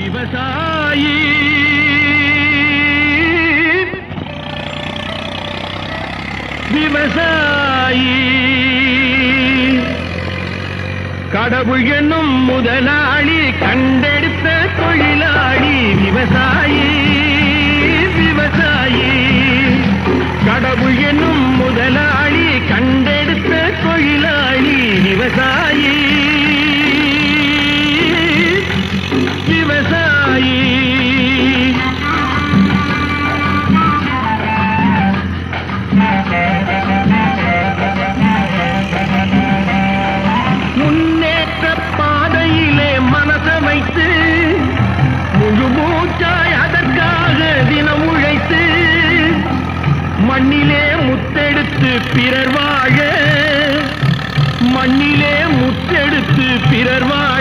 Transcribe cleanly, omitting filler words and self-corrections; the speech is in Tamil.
விவசாயி விவசாயி கடவுள் என்னும் முதலாளி கண்டெடுத்த தொழிலாளி விவசாயி விவசாயி கடவுள் என்னும் முதலாளி கண்டெடுத்த தொழிலாளி விவசாயி விவசாயி முன்னேற்ற பாதையிலே மனசமைத்து முழு மூச்சாய் அதற்காக தினம் உழைத்து மண்ணிலே முத்தெடுத்து பிறர் வாழ மண்ணிலே முத்தெடுத்து பிறர் வாழ